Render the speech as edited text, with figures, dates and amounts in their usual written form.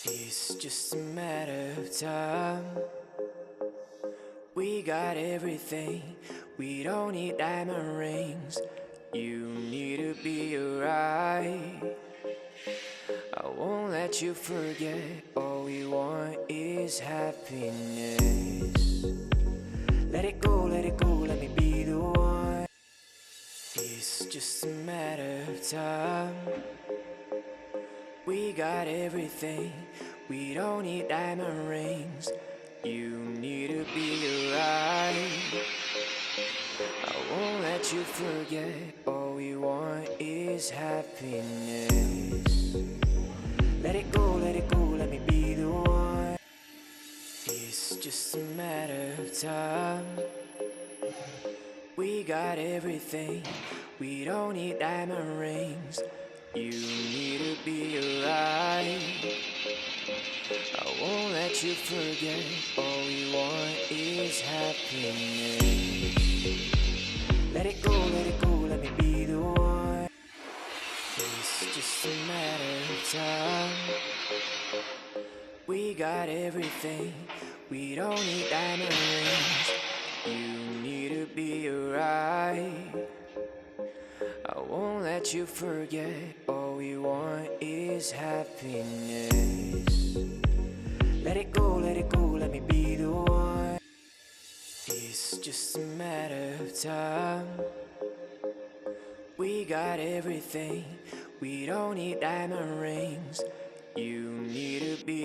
It's just a matter of time. We got everything, we don't need diamond rings. You need to be right. I won't let you forget, all we want is happiness. Let it go, let me be the one. It's just a matter of time. We got everything, we don't need diamond rings. You need to be right. I won't let you forget, all we want is happiness. Let it go, let me be the one. It's just a matter of time. We got everything, we don't need diamond rings. You need to be right. I won't let you forget, all we want is happiness. Let it go, let me be the one. It's just a matter of time. We got everything, we don't need diamond rings. You need to be right. I won't let you forget, all we want is happiness. Let it go, let me be the one. It's just a matter of time. We got everything, we don't need diamond rings. You need to be